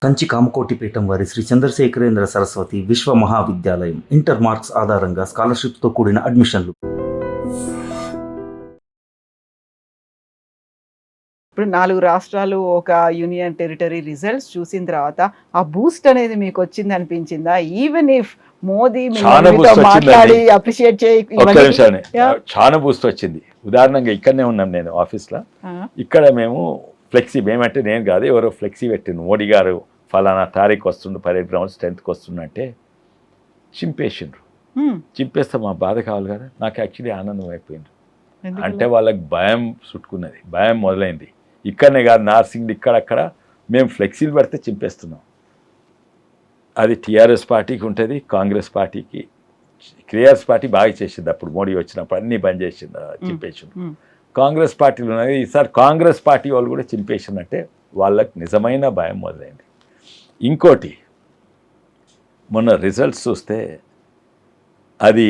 కంచి కామకోటిపీఠం వారి శ్రీ చంద్రశేఖరేంద్ర సరస్వతి విశ్వ మహావిద్యాలయం inter marks ఆధారంగా స్కాలర్షిప్తో కూడిన అడ్మిషన్లు. ఇప్పుడు 4 రాష్ట్రాలు ఒక యూనియన్ టెరిటరీ రిజల్ట్స్ చూసిన తర్వాత ఆ బూస్ట్ అనేది మీకు వచ్చింది అనిపించిందా? ఈవెన్ ఇఫ్ మోదీ మాట్లాడి అప్రిషియేట్ చాలా బూస్ట్ వచ్చింది. ఉదాహరణగా ఇక్కడనే ఉన్నాం, నేను ఆఫీస్లో. ఇక్కడ మేము ఫ్లెక్సీ, మేమంటే నేను కాదు, ఎవరో ఫ్లెక్సీ పెట్టింది, మోడీ గారు ఫలానా తారీఖు వస్తుండ్రు, పరేడ్ గ్రౌండ్స్ 10th వస్తుందంటే చింపేసిండ్రు. చింపేస్తే మా బాధ కావాలి కదా. నాకు యాక్చువల్లీ ఆనందం అయిపోయింది. అంటే వాళ్ళకి భయం చుట్టుకున్నది, భయం మొదలైంది. ఇక్కడనే కాదు, నార్సింగ్ ఇక్కడక్కడ మేము ఫ్లెక్సీలు పెడితే చింపేస్తున్నాం. అది టీఆర్ఎస్ పార్టీకి ఉంటుంది, కాంగ్రెస్ పార్టీకి. టీఆర్ఎస్ పార్టీ బాగా చేసింది అప్పుడు, మోడీ వచ్చినప్పుడు అన్నీ బంద్ చేసింది, చింపేసింది. కాంగ్రెస్ పార్టీలు ఉన్నది, ఈసారి కాంగ్రెస్ పార్టీ వాళ్ళు కూడా చింపేసిందంటే వాళ్ళకి నిజమైన భయం మొదలైంది. ఇంకోటి, మొన్న రిజల్ట్స్ చూస్తే అది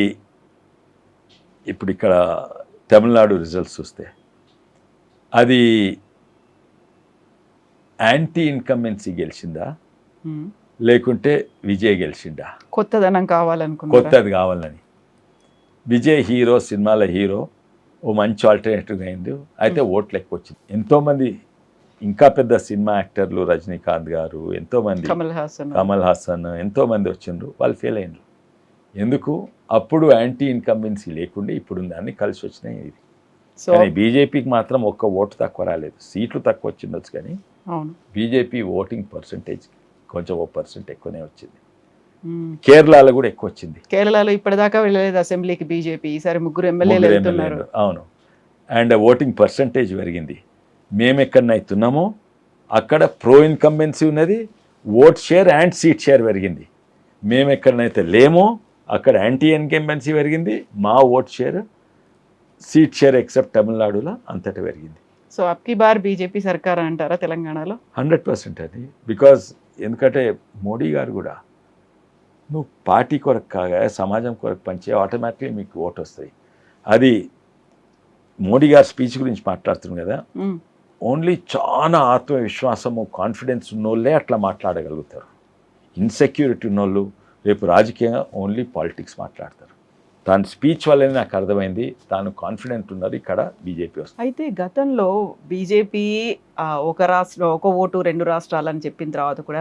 ఇప్పుడు ఇక్కడ తమిళనాడు రిజల్ట్స్ చూస్తే అది యాంటీ ఇన్కంబెన్సీ గెలిచిందా లేకుంటే విజయ్ గెలిచిందా? కొత్తదనం కావాలనుకున్నా, కొత్తది కావాలని. విజయ్ హీరో, సినిమాల హీరో, ఓ మంచి ఆల్టర్నేటివ్ అయింది. అయితే ఓట్లు ఎక్కువ వచ్చింది. ఎంతోమంది ఇంకా పెద్ద సినిమా యాక్టర్లు, రజనీకాంత్ గారు, ఎంతోమంది, కమల్ హాసన్, ఎంతోమంది వచ్చిండ్రు, వాళ్ళు ఫెయిల్ అయినరు. ఎందుకు? అప్పుడు యాంటీ ఇన్కంబెన్సీ లేకుండా ఇప్పుడు దాన్ని కలిసి వచ్చినాయి. ఇది కానీ బీజేపీకి మాత్రం ఒక్క ఓటు తక్కువ రాలేదు, సీట్లు తక్కువ వచ్చిండొచ్చు, కానీ బీజేపీ ఓటింగ్ పర్సంటేజ్ కొంచెం 1% ఎక్కువనే వచ్చింది. కేరళలో కూడా ఎక్కువ వచ్చింది. కేరళలో ఇప్పటిదాకా వెళ్ళలేదు అసెంబ్లీకి బీజేపీ, ఈసారి 3 ఎమ్మెల్యేలు వెళ్తున్నారు. అవును. అండ్ ఓటింగ్ పర్సంటేజ్ పెరిగింది. మేము ఎక్కడనైతున్నామో అక్కడ ప్రో ఇన్కంబెన్సీ ఉన్నది, vote share and seat share పెరిగింది. మేము ఎక్కడనైతే లేమో అక్కడ యాంటీ ఇన్కంబెన్సీ పెరిగింది, మా vote share, seat share except తమిళనాడులో అంతటా పెరిగింది. సో అబ్కి బార్ బీజేపీ సర్కార్ అంటారా తెలంగాణలో? 100% అది. బికాజ్ ఎందుకంటే మోడీ గారు కూడా, నువ్వు పార్టీ కొరకు కాగా సమాజం కొరకు పనిచే, ఆటోమేటిక్గా మీకు ఓటు వస్తాయి. అది మోడీ గారు స్పీచ్ గురించి మాట్లాడుతున్నాం కదా, ఓన్లీ చాలా ఆత్మవిశ్వాసము, కాన్ఫిడెన్స్ ఉన్నోళ్ళే అట్లా మాట్లాడగలుగుతారు. ఇన్సెక్యూరిటీ ఉన్నోళ్ళు రేపు రాజకీయంగా ఓన్లీ పాలిటిక్స్ మాట్లాడతారు. తాను స్పీచ్ వల్లనే నాకు అర్థమైంది, తాను కాన్ఫిడెంట్ ఉన్నారు, ఇక్కడ బీజేపీ వస్తుంది. అయితే గతంలో బీజేపీ ఒక రాష్ట్రం ఒక ఓటు 2 రాష్ట్రాలు అని చెప్పిన తర్వాత కూడా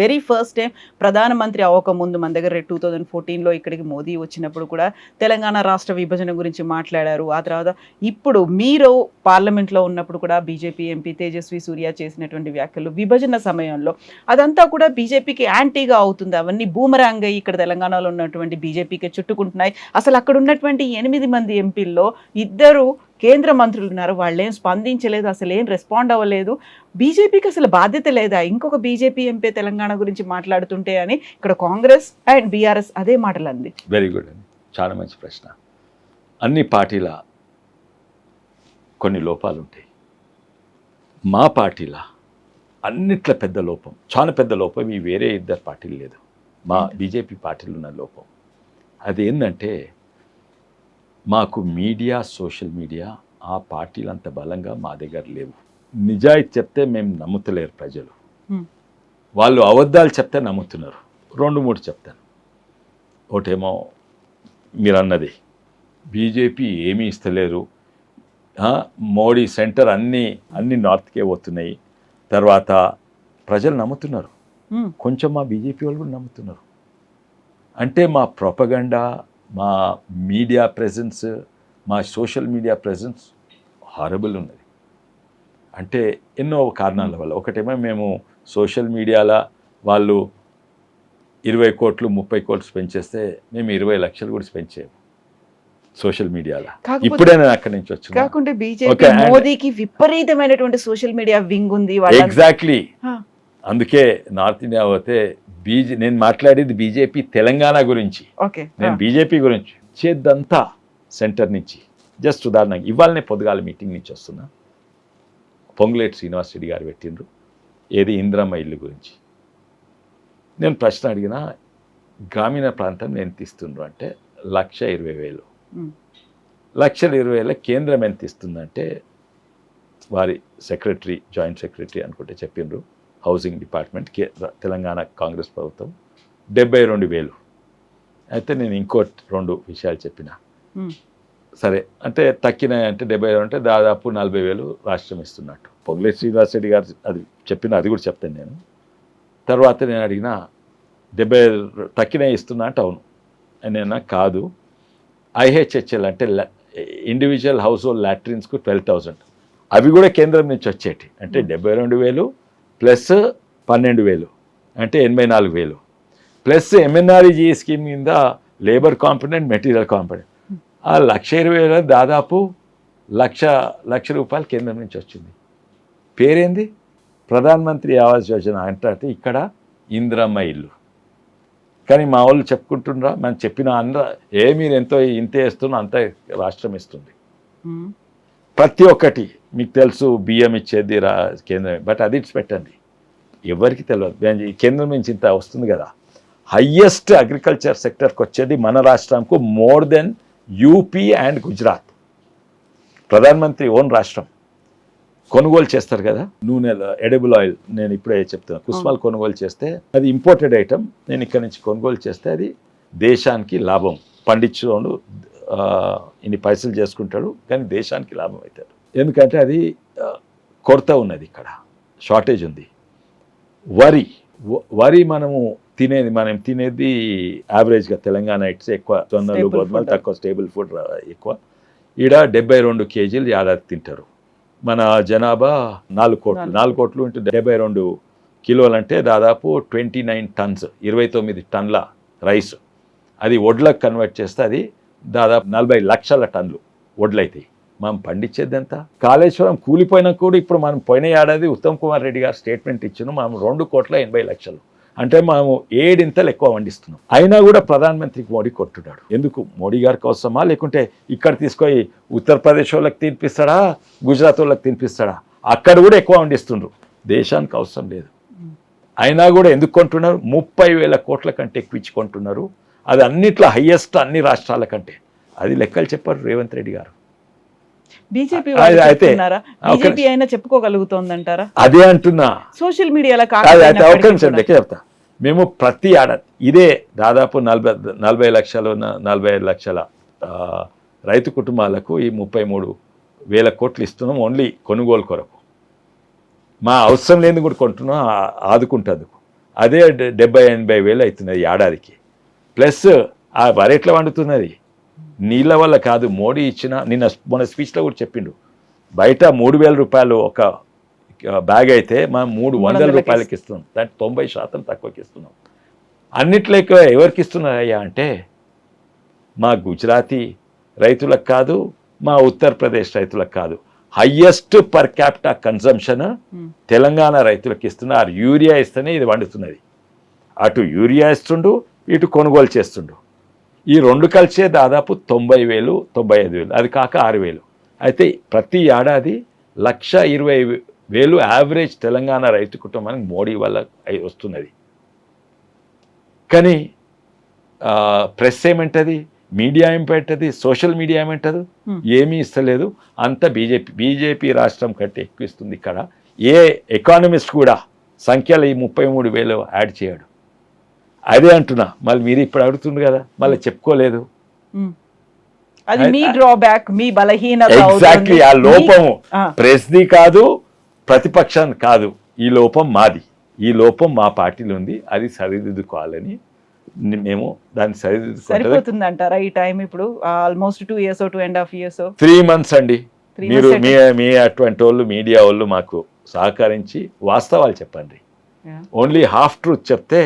వెరీ ఫస్ట్ టైం ప్రధానమంత్రి అవ్వకముందు మన దగ్గర 2014లో ఇక్కడికి మోదీ వచ్చినప్పుడు కూడా తెలంగాణ రాష్ట్ర విభజన గురించి మాట్లాడారు. ఆ తర్వాత ఇప్పుడు మీరు పార్లమెంట్లో ఉన్నప్పుడు కూడా బీజేపీ ఎంపీ తేజస్వి సూర్య చేసినటువంటి వ్యాఖ్యలు విభజన సమయంలో అదంతా కూడా బీజేపీకి యాంటీగా అవుతుంది. అవన్నీ బూమరాంగ్ అయ్యి ఇక్కడ తెలంగాణలో ఉన్నటువంటి బీజేపీకి చుట్టుకుంటున్నాయి. అసలు అక్కడ ఉన్నటువంటి 8 మంది ఎంపీల్లో 2 కేంద్ర మంత్రులు ఉన్నారు, వాళ్ళేం స్పందించలేదు, అసలు ఏం రెస్పాండ్ అవ్వలేదు. బీజేపీకి అసలు బాధ్యత లేదా? ఇంకొక బీజేపీ ఎంపీ తెలంగాణ గురించి మాట్లాడుతుంటే అని ఇక్కడ కాంగ్రెస్ అండ్ బీఆర్ఎస్ అదే మాటలు అంది. వెరీ గుడ్ అండి, చాలా మంచి ప్రశ్న. అన్ని పార్టీల కొన్ని లోపాలు ఉంటాయి. మా పార్టీల అన్నిట్ల పెద్ద లోపం, చాలా పెద్ద లోపం, ఈ వేరే 2 పార్టీలు లేదు, మా బీజేపీ పార్టీలు ఉన్న లోపం. అదేంటంటే మాకు మీడియా, సోషల్ మీడియా, ఆ పార్టీలు అంత బలంగా మా దగ్గర లేవు. నిజాయితీ చెప్తే మేము నమ్ముతలేరు ప్రజలు, వాళ్ళు అబద్ధాలు చెప్తే నమ్ముతున్నారు. 2-3 చెప్తాను. ఒకటేమో మీరు అన్నది, బీజేపీ ఏమీ ఇస్తలేరు, మోడీ సెంటర్ అన్ని నార్త్కే పోతున్నాయి, తర్వాత ప్రజలు నమ్ముతున్నారు. కొంచెం మా బీజేపీ వాళ్ళు కూడా నమ్ముతున్నారు. అంటే మా ప్రొపగండా, మా మీడియా ప్రెజెన్స్, మా సోషల్ మీడియా ప్రెజెన్స్ హారబుల్ ఉన్నది. అంటే ఎన్నో కారణాల వల్ల. ఒకటేమో మేము సోషల్ మీడియాలో వాళ్ళు 20 కోట్లు 30 కోట్లు స్పెండ్ చేస్తే మేము 20 లక్షలు కూడా స్పెండ్ చేయము సోషల్ మీడియాలో. ఇప్పుడే నేను అక్కడి నుంచి వచ్చాను. కాకుంటే బీజేపీ మోదీకి విపరీతమైనటువంటి సోషల్ మీడియా వింగ్ ఉంది. ఎగ్జాక్ట్లీ. అందుకే నార్త్ ఇండియా పోతే నేను మాట్లాడేది బీజేపీ తెలంగాణ గురించి, నేను బీజేపీ గురించి చేద్దంతా సెంటర్ నుంచి. జస్ట్ ఉదాహరణకి ఇవాళనే పొద్దుగాల మీటింగ్ నుంచి వస్తున్నా, పొంగులేటి శ్రీనివాస్ రెడ్డి గారు పెట్టిండ్రు ఏది ఇంద్రమ్మ ఇల్లు గురించి. నేను ప్రశ్న అడిగిన, గ్రామీణ ప్రాంతం నేను తీస్తుండ్రు అంటే 1,20,000, 1,20,000 కేంద్రం ఎంత ఇస్తుందంటే వారి సెక్రటరీ, జాయింట్ సెక్రటరీ అనుకుంటే చెప్పిండ్రు హౌసింగ్ డిపార్ట్మెంట్ తెలంగాణ కాంగ్రెస్ ప్రభుత్వం 72,000. అయితే నేను ఇంకో 2 విషయాలు చెప్పిన. సరే అంటే తక్కినాయి అంటే 72 అంటే దాదాపు 40,000 రాష్ట్రం ఇస్తున్నట్టు. పొంగులేటి శ్రీనివాసరెడ్డి గారు అది చెప్పిన, అది కూడా చెప్తాను నేను. తర్వాత నేను అడిగిన 70 తక్కినాయి ఇస్తున్నా అంటే అవును. నేను కాదు, IHHL అంటే ఇండివిజువల్ హౌస్ హోల్డ్ లాట్రిన్స్కు 12,000 అవి కూడా కేంద్రం నుంచి వచ్చేటి. అంటే 72,000 ప్లస్ 12,000 అంటే 84,000 ప్లస్ MNREG స్కీమ్ కింద లేబర్ కాంపొనెంట్, మెటీరియల్ కాంపొనెంట్ ఆ 1,20,000 దాదాపు లక్ష రూపాయలు కేంద్రం నుంచి వచ్చింది. పేరేంది? ప్రధాన్ మంత్రి ఆవాస్ యోజన అంటే ఇక్కడ ఇందిరమ్మ ఇల్లు. కానీ మా వాళ్ళు చెప్పుకుంటున్నారా, మనం చెప్పిన మీరు ఎంతో ఇంతే ఇస్తున్నా అంత రాష్ట్రం ఇస్తుంది. ప్రతి ఒక్కటి మీకు తెలుసు, బియ్యం ఇచ్చేది కేంద్రం, బట్ అది ఇచ్చి పెట్టండి, ఎవరికి తెలియదు. కేంద్రం నుంచి ఇంత వస్తుంది కదా. హయ్యెస్ట్ అగ్రికల్చర్ సెక్టర్కి వచ్చేది మన రాష్ట్రంకు more than UP and Gujarat. ప్రధానమంత్రి ఓన్ రాష్ట్రం కొనుగోలు చేస్తారు కదా నూనెల, ఎడిబుల్ ఆయిల్. నేను ఇప్పుడే చెప్తున్నాను, కుస్మాలు కొనుగోలు చేస్తే అది ఇంపోర్టెడ్ ఐటమ్. నేను ఇక్కడ నుంచి కొనుగోలు చేస్తే అది దేశానికి లాభం. పండించోడు ఇన్ని పైసలు చేసుకుంటాడు, కానీ దేశానికి లాభం అవుతాడు. ఎందుకంటే అది కొరత ఉన్నది, ఇక్కడ షార్టేజ్ ఉంది. వరి మనం తినేది యావరేజ్గా తెలంగాణ ఇట్స్ ఎక్కువ జొన్నలు, గోధుమలు తక్కువ, స్టేబుల్ ఫుడ్ ఎక్కువ. ఈడ 72 కేజీలు ఏడాది తింటారు. మన జనాభా 4 కోట్లు ఇంటూ 72 కిలోలు అంటే దాదాపు 29 టన్స్, 29 టన్నుల రైస్. అది వడ్లకు కన్వర్ట్ చేస్తే అది దాదాపు 40 లక్షల టన్నులు వడ్లయితాయి. మనం పండించేది ఎంత? కాళేశ్వరం కూలిపోయినా కూడా ఇప్పుడు మనం పోయిన ఏడాది ఉత్తమ్ కుమార్ రెడ్డి గారు స్టేట్మెంట్ ఇచ్చినాం, మనం 2,80,00,000 అంటే మనము 7 ఇంతలు ఎక్కువ పండిస్తున్నాం. అయినా కూడా ప్రధానమంత్రికి మోడీ కొట్టున్నాడు. ఎందుకు? మోడీ గారి కోసమా, లేకుంటే ఇక్కడ తీసుకొని ఉత్తరప్రదేశ్ వాళ్ళకి తినిపిస్తాడా, గుజరాత్ వాళ్ళకి తినిపిస్తాడా? అక్కడ కూడా ఎక్కువ పండిస్తుండ్రు, దేశానికి అవసరం లేదు. అయినా కూడా ఎందుకు కొంటున్నారు? 30,000 కోట్ల కంటే ఎక్కువ ఇచ్చి కొంటున్నారు. అది అన్నిట్లో హయ్యెస్ట్ అన్ని రాష్ట్రాల కంటే. అది లెక్కలు చెప్పారు రేవంత్ రెడ్డి గారు. బీజేపీ అయినా చెప్పుకోగలుగుతోందంటారా? అదే అంటున్నా. సోషల్ మీడియాలో చెప్తా. మేము ప్రతి ఏడాది ఇదే దాదాపు 40 లక్షలు 45 లక్షల రైతు కుటుంబాలకు ఈ 33,000 కోట్లు ఇస్తున్నాం ఓన్లీ కొనుగోలు కొరకు. మా అవసరం లేని కూడా కొంటున్నాం, ఆదుకుంటేందుకు. అదే 70-80 వేలు అవుతున్నది ఏడాదికి. ప్లస్ ఆ వరి ఎట్లా వండుతున్నది? నీళ్ళ వల్ల కాదు. మోడీ ఇచ్చిన, మొన్న స్పీచ్లో కూడా చెప్పిండు, బయట 3,000 రూపాయలు ఒక బ్యాగ్ అయితే మనం 300 రూపాయలకి ఇస్తున్నాం. దాంట్లో 90% తక్కువకి ఇస్తున్నాం. అన్నిట్లో ఎవరికి ఇస్తున్నారయ్యా అంటే మా గుజరాతీ రైతులకు కాదు, మా ఉత్తరప్రదేశ్ రైతులకు కాదు. Highest per capita consumption Telangana రైతులకు ఇస్తున్నారు. యూరియా ఇస్తేనే ఇది వండుతున్నది. అటు యూరియా ఇస్తుండు, ఇటు కొనుగోలు చేస్తుండు. ఈ 2 కలిసే దాదాపు 90,000, 95,000, అది కాక 6,000. అయితే ప్రతి ఏడాది 1,20,000 యావరేజ్ తెలంగాణ రైతు కుటుంబానికి మోడీ వల్ల వస్తున్నది. కానీ ప్రెస్ ఏమంటది, మీడియా ఏమంటది, సోషల్ మీడియా ఏమంటది? ఏమీ ఇస్తలేదు. అంత బీజేపీ రాష్ట్రం కంటే ఎక్కువ ఇస్తుంది. ఇక్కడ ఏ ఎకానమిస్ట్ కూడా సంఖ్యలో ఈ 33,000 యాడ్ చేయడు. అదే అంటున్నా. మళ్ళీ మీరు ఇప్పుడు అడుగుతుంది కదా, మళ్ళీ చెప్పుకోలేదు. అది మీ డ్రాబ్యాక్, మీ బలహీనత. ఎగ్జాక్ట్లీ. ఆ లోపము ప్రెస్ది కాదు, ప్రతిపక్షాన్ని కాదు. ఈ లోపం మాది, ఈ లోపం మా పార్టీలో ఉంది. అది సరిదిద్దుకోవాలని మేము దాన్ని సరిపోతుందంటారా ఈ టైం? ఇప్పుడు ఆల్మోస్ట్ 2 years, 2.5 years, 3 months అండి. మీరు మీ అటువంటి వాళ్ళు, మీడియా వాళ్ళు మాకు సహకరించి వాస్తవాలు చెప్పండి. ఓన్లీ హాఫ్ ట్రూత్ చెప్తే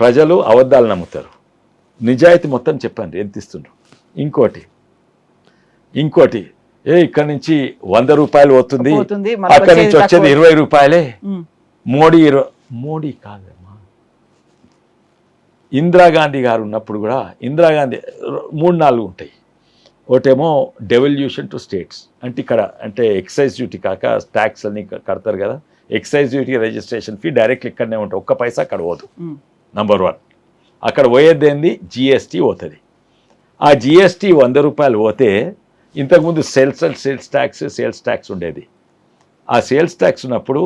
ప్రజలు అబద్ధాలు నమ్ముతారు. నిజాయితీ మొత్తం చెప్పండి ఎంత ఇస్తుండ్రు. ఇంకోటి ఇక్కడ నుంచి 100 రూపాయలు పోతుంది, అక్కడి నుంచి వచ్చేది 20 రూపాయలే. మోడీ కాదమ్మా. ఇందిరాగాంధీ గారు ఉన్నప్పుడు కూడా, ఇందిరాగాంధీ 3-4 ఉంటాయి. ఒకటేమో డెవల్యూషన్ టు స్టేట్స్, అంటే ఇక్కడ అంటే ఎక్సైజ్ డ్యూటీ కాక ట్యాక్స్ అన్ని కడతారు కదా. Excise duty, registration fee direct ఇక్కడనే ఉంటాయి. 1 పైసా అక్కడ పోదు. నంబర్ 1. అక్కడ పోయేది ఏంది? GST పోతుంది. ఆ GST 100 రూపాయలు పోతే ఇంతకుముందు సేల్స్ ట్యాక్స్ ఉండేది. ఆ సేల్స్ ట్యాక్స్ ఉన్నప్పుడు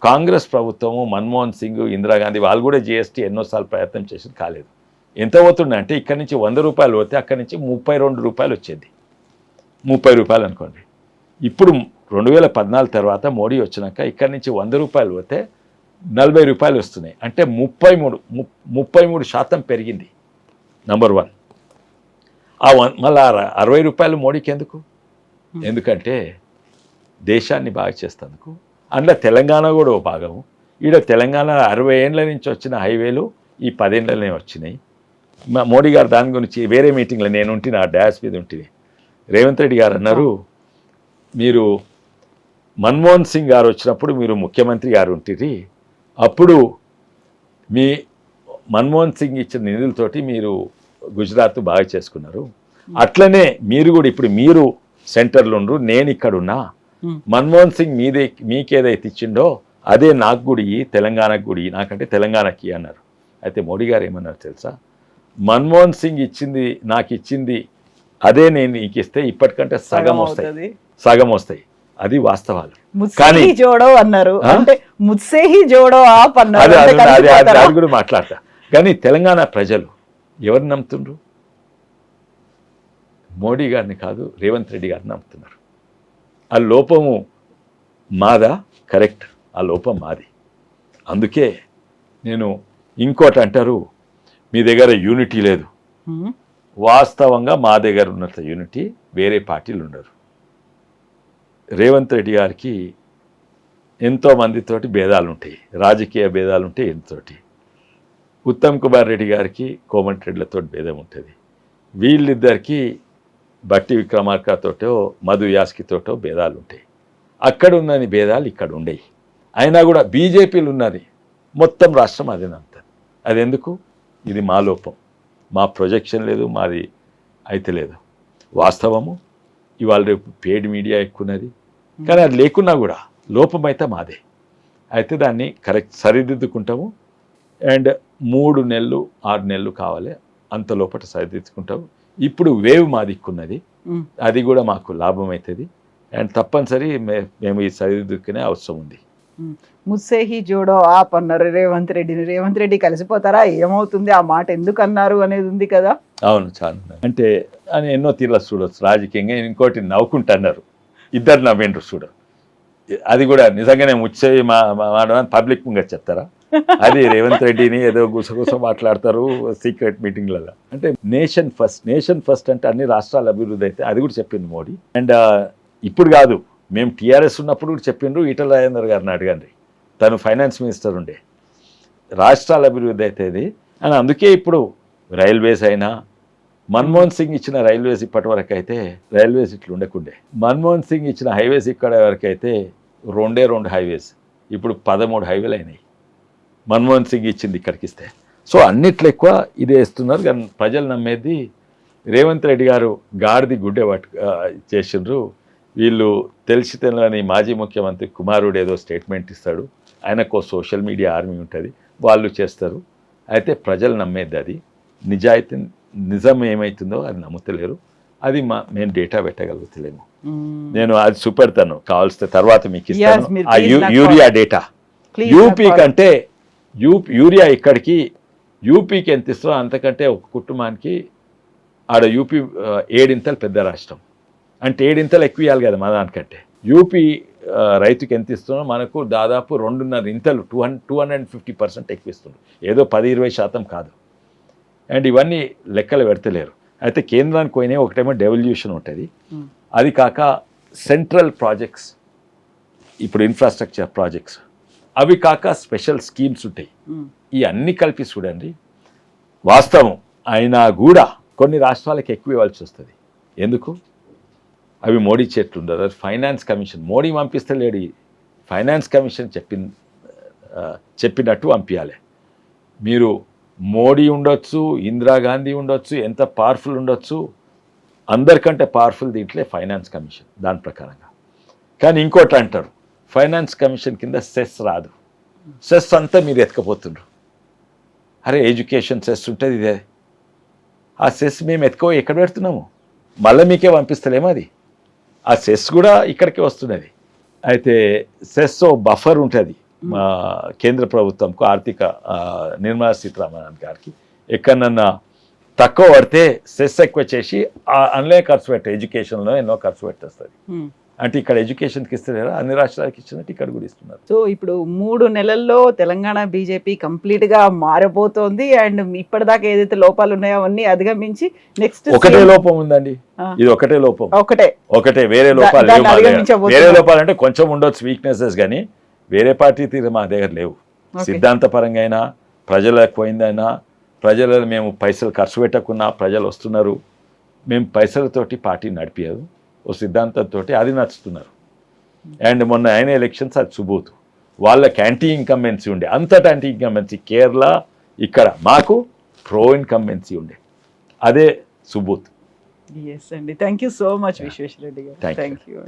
కాంగ్రెస్ ప్రభుత్వము మన్మోహన్ సింగ్ ఇందిరాగాంధీ వాళ్ళు కూడా జిఎస్టీ ఎన్నోసార్లు ప్రయత్నం చేసి కాలేదు. ఎంత పోతుండే అంటే ఇక్కడ నుంచి 100 రూపాయలు పోతే అక్కడి నుంచి 32 రూపాయలు వచ్చేది, 30 రూపాయలు అనుకోండి. ఇప్పుడు 2014 తర్వాత మోడీ వచ్చినాక ఇక్కడి నుంచి 100 రూపాయలు పోతే 40 రూపాయలు వస్తున్నాయి. అంటే 33% పెరిగింది. నంబర్ 1. మళ్ళీ 60 రూపాయలు మోడీకి ఎందుకు? ఎందుకంటే దేశాన్ని బాగా చేస్తేందుకు. అందులో తెలంగాణ కూడా ఓ భాగము. ఈడ తెలంగాణ 60 ఏండ్ల నుంచి వచ్చిన హైవేలు ఈ 10 ఏండ్లనే వచ్చినాయి. మోడీ గారు దాని గురించి వేరే మీటింగ్లో నేను ఉంటే ఆ డాష్ మీద ఉంటుంది. రేవంత్ రెడ్డి గారు అన్నారు, మీరు మన్మోహన్ సింగ్ గారు వచ్చినప్పుడు మీరు ముఖ్యమంత్రి గారు ఉంటుంది, అప్పుడు మీ మన్మోహన్ సింగ్ ఇచ్చిన నిధులతోటి మీరు గుజరాత్ బాగా చేసుకున్నారు. అట్లనే మీరు కూడా ఇప్పుడు మీరు సెంటర్లో ఉండరు, నేను ఇక్కడున్నా, మన్మోహన్ సింగ్ మీకేదైతే ఇచ్చిండో అదే నాకు గుడి, తెలంగాణకు గుడి, నాకంటే తెలంగాణకి అన్నారు. అయితే మోడీ గారు ఏమన్నారు తెలుసా? మన్మోహన్ సింగ్ ఇచ్చింది నాకు ఇచ్చింది అదే నేను నీకు ఇస్తే ఇప్పటికంటే సగం వస్తాయి. అది వాస్తవాలు. కానీ జోడో అన్నారు, అంటే ముత్సేహి జోడో ఆప్ అన్నారు. దాని గురించి మాట్లాడతా. కానీ తెలంగాణ ప్రజలు ఎవరు నమ్ముతుండ్రు? మోడీ గారిని కాదు, రేవంత్ రెడ్డి గారిని నమ్ముతున్నారు. ఆ లోపము మాదా? కరెక్ట్, ఆ లోపం మాది. అందుకే నేను ఇంకోటి అంటారు, మీ దగ్గర యూనిటీ లేదు. వాస్తవంగా మా దగ్గర ఉన్నంత యూనిటీ వేరే పార్టీలు ఉండరు. రేవంత్ రెడ్డి గారికి ఎంతో మందితోటి భేదాలు ఉంటాయి, రాజకీయ భేదాలు ఉంటాయి ఎంతోటి. ఉత్తమ్ కుమార్ రెడ్డి గారికి కోమటిరెడ్డిలతో భేదం ఉంటుంది. వీళ్ళిద్దరికీ బట్టి విక్రమార్కతోటో మధు యాస్కితోటో భేదాలు ఉంటాయి. అక్కడ ఉన్నని భేదాలు ఇక్కడ ఉండేవి. అయినా కూడా బీజేపీలు ఉన్నది మొత్తం రాష్ట్రం అదే నమ్ముతుంది. అది ఎందుకు? ఇది మా లోపం, మా ప్రొజెక్షన్ లేదు, మాది అయితే లేదు. వాస్తవము ఇవాళ రేపు పేడ్ మీడియా ఎక్కున్నది, కానీ అది లేకున్నా కూడా లోపం అయితే మాదే. అయితే దాన్ని కరెక్ట్ సరిదిద్దుకుంటాము. అండ్ 3 నెలలు 6 నెలలు కావాలి, అంత లోపల సరిదిద్దుకుంటాము. ఇప్పుడు వేవ్ మా దిక్కున్నది, అది కూడా మాకు లాభం అవుతుంది. అండ్ తప్పనిసరి మేము ఈ సరిదిద్దుకునే అవసరం ఉంది. ముత్సేహి జోడో ఆప్ అన్నారు రేవంత్ రెడ్డిని. రేవంత్ రెడ్డి కలిసిపోతారా, ఏమవుతుంది, ఆ మాట ఎందుకు అన్నారు అనేది ఉంది కదా. అవును, చాలా అంటే అని ఎన్నో తీర్ల చూడవచ్చు రాజకీయంగా. ఇంకోటి నవ్వుకుంటున్నారు, ఇద్దరు నవ్వేండ్రు చూడ. అది కూడా నిజంగానే ముత్సేహి మాడమని పబ్లిక్ ముంగ చెప్తారా? అది రేవంత్ రెడ్డిని ఏదో గుసగుస మాట్లాడతారు సీక్రెట్ మీటింగ్లలో. అంటే నేషన్ ఫస్ట్ అంటే అన్ని రాష్ట్రాల అభివృద్ధి అయితే అది కూడా చెప్పింది మోడీ. అండ్ ఇప్పుడు కాదు, మేము టీఆర్ఎస్ ఉన్నప్పుడు కూడా చెప్పిండ్రు. ఈటల రాజేందర్ గారిని అడగండి, తను ఫైనాన్స్ మినిస్టర్ ఉండే. రాష్ట్రాల అభివృద్ధి అవుతుంది అని. అందుకే ఇప్పుడు రైల్వేస్ అయినా, మన్మోహన్ సింగ్ ఇచ్చిన రైల్వేస్ ఇప్పటి వరకు అయితే రైల్వేస్ ఇట్లా ఉండకుండే. మన్మోహన్ సింగ్ ఇచ్చిన హైవేస్ ఇక్కడ వరకు అయితే 2 హైవేస్, ఇప్పుడు 13 హైవేలు అయినాయి మన్మోహన్ సింగ్ ఇచ్చింది ఇక్కడికి ఇస్తే. సో అన్నిట్లో ఎక్కువ ఇదే ఇస్తున్నారు. కానీ ప్రజలు నమ్మేది రేవంత్ రెడ్డి గారు గాడిది గుడ్డే చేసిండ్రు. వీళ్ళు తెలిసి తెలియని మాజీ ముఖ్యమంత్రి కుమారుడు ఏదో స్టేట్మెంట్ ఇస్తాడు, ఆయనకు సోషల్ మీడియా ఆర్మీ ఉంటుంది, వాళ్ళు చేస్తారు. అయితే ప్రజలు నమ్మేది అది. నిజం ఏమవుతుందో అది నమ్ముతలేరు. అది మేము డేటా పెట్టగలుగుతలేము. నేను అది చూపెడతాను, కావాల్సిన తర్వాత మీకు ఇస్తాను ఆ యూరియా డేటా. యూపీ కంటే యూరియా ఇక్కడికి యూపీకి ఎంత ఇస్తారో అంతకంటే ఒక కుటుంబానికి ఆడ యూపీ 7 ఇంతలు పెద్ద రాష్ట్రం. అంటే 7 ఇంతలు ఎక్కువ ఇవ్వాలి కదా మా దానికంటే. యూపీ రైతుకి ఎంత ఇస్తున్నా మనకు దాదాపు 2.5 ఇంతలు 250% ఎక్కువ ఇస్తుంది. ఏదో 10-20% కాదు. అండ్ ఇవన్నీ లెక్కలు పెడతలేరు. అయితే కేంద్రానికి పోయినా ఒకటేమో డెవల్యూషన్ ఉంటుంది, అది కాక సెంట్రల్ ప్రాజెక్ట్స్, ఇప్పుడు ఇన్ఫ్రాస్ట్రక్చర్ ప్రాజెక్ట్స్, అవి కాక స్పెషల్ స్కీమ్స్ ఉంటాయి. ఈ అన్ని కలిపి చూడండి. వాస్తవం అయినా కూడా కొన్ని రాష్ట్రాలకు ఎక్కువ ఇవ్వాల్సి వస్తుంది. ఎందుకు? అవి మోడీ చేతులు ఉండదు. అది ఫైనాన్స్ కమిషన్, మోడీ పంపిస్తలేడు. ఫైనాన్స్ కమిషన్ చెప్పినట్టు పంపించాలి. మీరు మోడీ ఉండొచ్చు, ఇందిరాగాంధీ ఉండొచ్చు, ఎంత పవర్ఫుల్ ఉండొచ్చు, అందరికంటే పవర్ఫుల్ దీంట్లో ఫైనాన్స్ కమిషన్ దాని ప్రకారంగా. కానీ ఇంకోటి అంటారు, ఫైనాన్స్ కమిషన్ కింద సెస్ రాదు. సెస్ అంతా మీరు ఎత్తుకపోతుండ్రు. అరే ఎడ్యుకేషన్ సెస్ ఉంటుంది, ఇదే ఆ సెస్ మేము ఎక్కడ పెడుతున్నాము, మళ్ళీ మీకే పంపిస్తలేమో అది. ఆ సెస్ కూడా ఇక్కడికే వస్తున్నది. అయితే సెస్ బఫర్ ఉంటుంది, మా కేంద్ర ప్రభుత్వంకు ఆర్థిక నిర్మలా సీతారామన్ గారికి ఎక్కడన్నా తక్కువ పడితే సెస్ ఎక్కువ చేసి అందులో ఖర్చు పెట్టే ఎడ్యుకేషన్లో ఎన్నో ఖర్చు పెట్టేస్తుంది. అంటే ఇక్కడ ఎడ్యుకేషన్కి ఇస్తారు కదా, అన్ని రాష్ట్రాలకి ఇచ్చినట్టు ఇక్కడ కూడా ఇస్తున్నారు. సో ఇప్పుడు 3 నెలల్లో తెలంగాణ బీజేపీ కంప్లీట్ గా మారబోతోంది. అండ్ ఇప్పటిదాకా ఏదైతే లోపాలు ఉన్నాయో అవన్నీ అధిగమించి నెక్స్ట్ ఒకటే లోపం ఉందండి, ఇది ఒకటే లోపం, ఒకటే వేరే లోపాలు దాన్ని లేవు. అధిగమించబోతున్నారు. వేరే లోపాలు అంటే కొంచెం ఉండొచ్చు వీక్నెసెస్, కానీ వేరే పార్టీ తీరు మా దగ్గర లేవు. సిద్ధాంతపరంగా అయినా ప్రజలకు పోయిందైనా ప్రజలలో మేము పైసలు ఖర్చు పెట్టకున్నా ప్రజలు వస్తున్నారు. మేము పైసలతోటి పార్టీ నడిపించదు, ఓ సిద్ధాంతంతో అది నడుస్తున్నారు. అండ్ మొన్న అయిన ఎలక్షన్స్ అది సుబోత్. వాళ్ళకి యాంటీ ఇన్కంబెన్సీ ఉండే, అంతటా యాంటీ ఇన్కంబెన్సీ. కేరళ ఇక్కడ మాకు ప్రో ఇన్కంబెన్సీ ఉండే, అదే సుబోత్. ఎస్ అండి, thank you so much Vishweshwara Reddy garu. Thank you.